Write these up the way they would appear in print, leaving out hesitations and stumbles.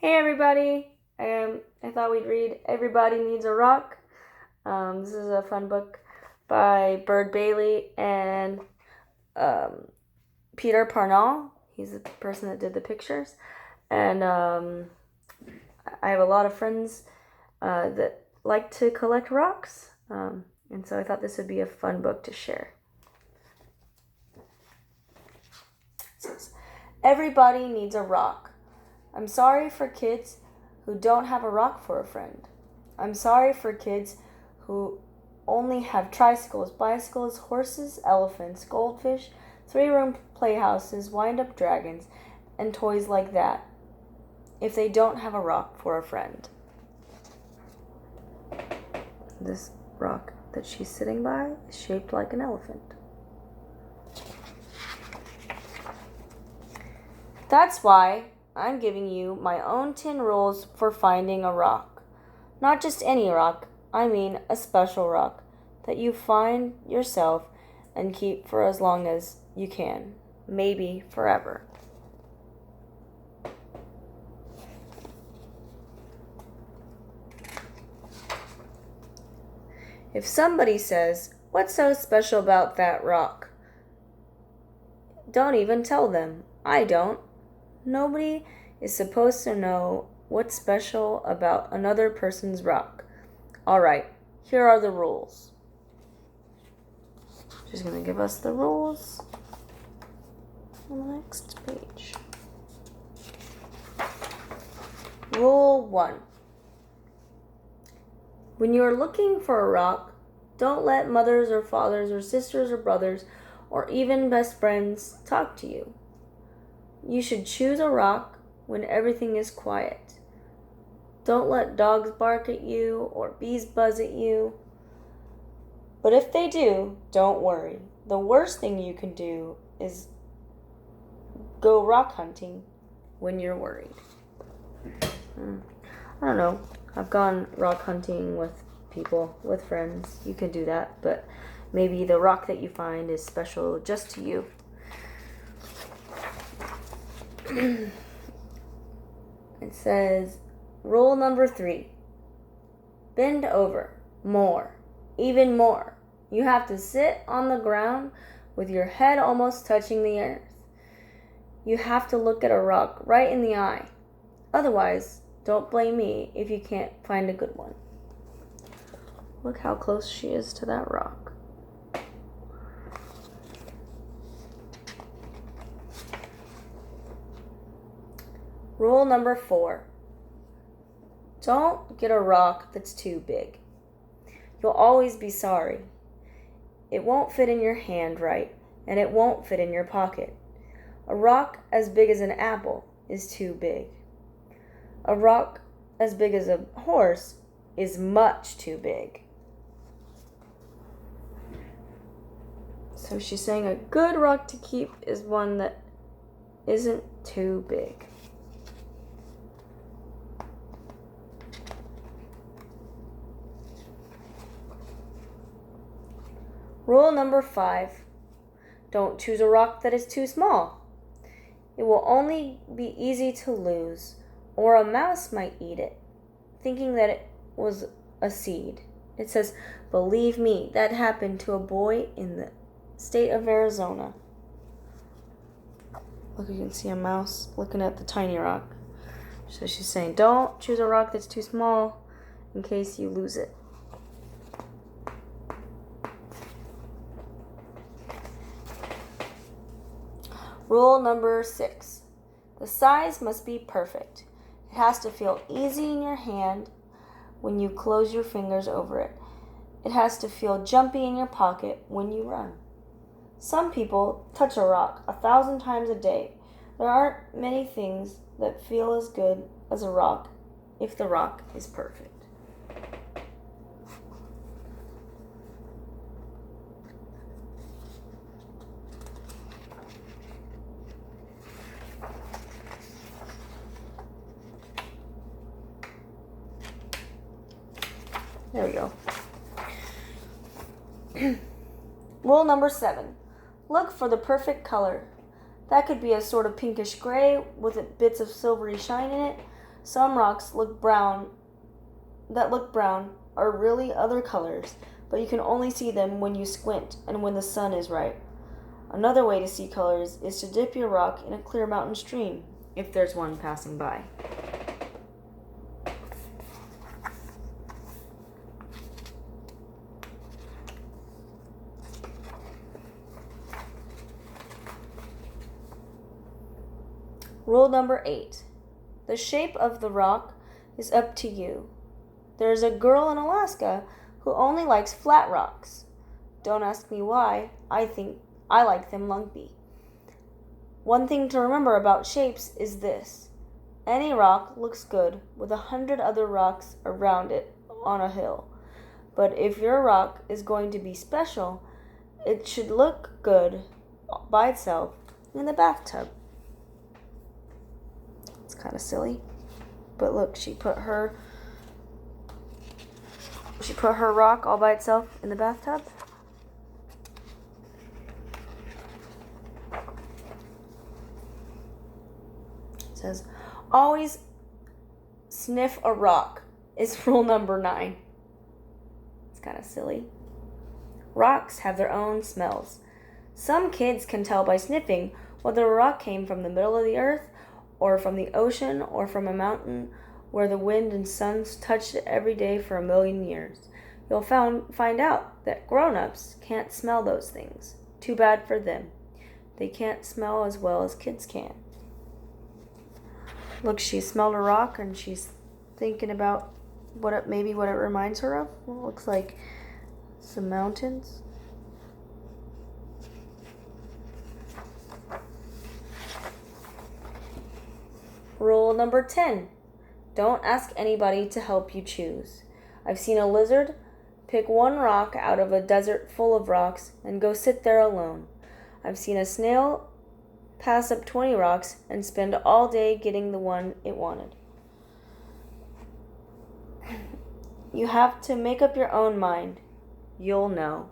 Hey everybody! I thought we'd read Everybody Needs a Rock. This is a fun book by Byrd Baylor and Peter Parnall. He's the person that did the pictures. And I have a lot of friends that like to collect rocks. And so I thought this would be a fun book to share. It says, Everybody needs a rock. I'm sorry for kids who don't have a rock for a friend. I'm sorry for kids who only have tricycles, bicycles, horses, elephants, goldfish, 3-room playhouses, wind-up dragons, and toys like that, if they don't have a rock for a friend. This rock that she's sitting by is shaped like an elephant. That's why I'm giving you my own 10 rules for finding a rock. Not just any rock, I mean a special rock that you find yourself and keep for as long as you can, maybe forever. If somebody says, "What's so special about that rock?" Don't even tell them. I don't. Nobody is supposed to know what's special about another person's rock. All right, here are the rules. She's going to give us the rules on the next page. Rule 1. When you are looking for a rock, don't let mothers or fathers or sisters or brothers or even best friends talk to you. You should choose a rock when everything is quiet. Don't let dogs bark at you or bees buzz at you. But if they do, don't worry. The worst thing you can do is go rock hunting when you're worried. I don't know. I've gone rock hunting with people, with friends. You can do that, but maybe the rock that you find is special just to you. It says, rule number 3, bend over more, even more. You have to sit on the ground with your head almost touching the earth. You have to look at a rock right in the eye. Otherwise, don't blame me if you can't find a good one. Look how close she is to that rock. Rule number 4. Don't get a rock that's too big. You'll always be sorry. It won't fit in your hand right, and it won't fit in your pocket. A rock as big as an apple is too big. A rock as big as a horse is much too big. So she's saying a good rock to keep is one that isn't too big. Rule number 5. Don't choose a rock that is too small. It will only be easy to lose, or a mouse might eat it, thinking that it was a seed. It says, believe me, that happened to a boy in the state of Arizona. Look, you can see a mouse looking at the tiny rock. So she's saying, don't choose a rock that's too small in case you lose it. Rule number 6. The size must be perfect. It has to feel easy in your hand when you close your fingers over it. It has to feel jumpy in your pocket when you run. Some people touch a rock 1,000 times a day. There aren't many things that feel as good as a rock if the rock is perfect. There we go. Rule number 7. Look for the perfect color. That could be a sort of pinkish gray with bits of silvery shine in it. Some rocks that look brown are really other colors, but you can only see them when you squint and when the sun is right. Another way to see colors is to dip your rock in a clear mountain stream, if there's one passing by. Rule number 8. The shape of the rock is up to you. There's a girl in Alaska who only likes flat rocks. Don't ask me why. I think I like them lumpy. One thing to remember about shapes is this. Any rock looks good with 100 other rocks around it on a hill. But if your rock is going to be special, it should look good by itself in the bathtub. It's kind of silly. But look, she put her rock all by itself in the bathtub. It says, always sniff a rock is rule number 9. It's kind of silly. Rocks have their own smells. Some kids can tell by sniffing whether a rock came from the middle of the earth or from the ocean or from a mountain where the wind and sun touched it every day for 1,000,000 years. You'll find out that grown-ups can't smell those things. Too bad for them. They can't smell as well as kids can. Look, she smelled a rock and she's thinking about what it reminds her of. Well, it looks like some mountains. Rule number 10. Don't ask anybody to help you choose. I've seen a lizard pick one rock out of a desert full of rocks and go sit there alone. I've seen a snail pass up 20 rocks and spend all day getting the one it wanted. You have to make up your own mind. You'll know.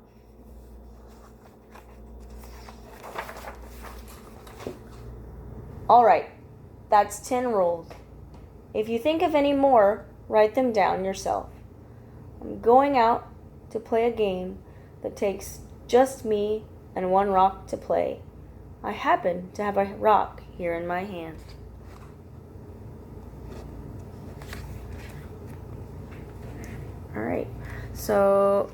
All right, that's 10 rules. If you think of any more, write them down yourself. I'm going out to play a game that takes just me and one rock to play. I happen to have a rock here in my hand. All right, so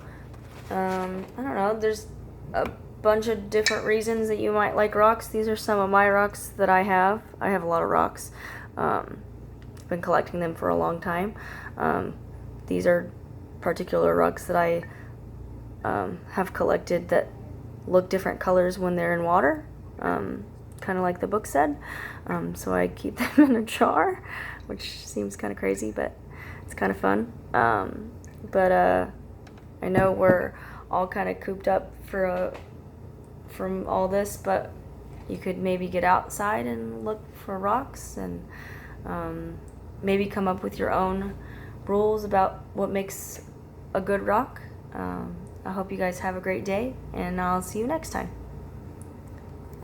I don't know, there's a bunch of different reasons that you might like rocks. These are some of my rocks that I have. I have a lot of rocks. I've been collecting them for a long time. These are particular rocks that I have collected that look different colors when they're in water, kind of like the book said. So I keep them in a jar, which seems kind of crazy, but it's kind of fun. But I know we're all kind of cooped up from all this, but you could maybe get outside and look for rocks and maybe come up with your own rules about what makes a good rock. I hope you guys have a great day, and I'll see you next time.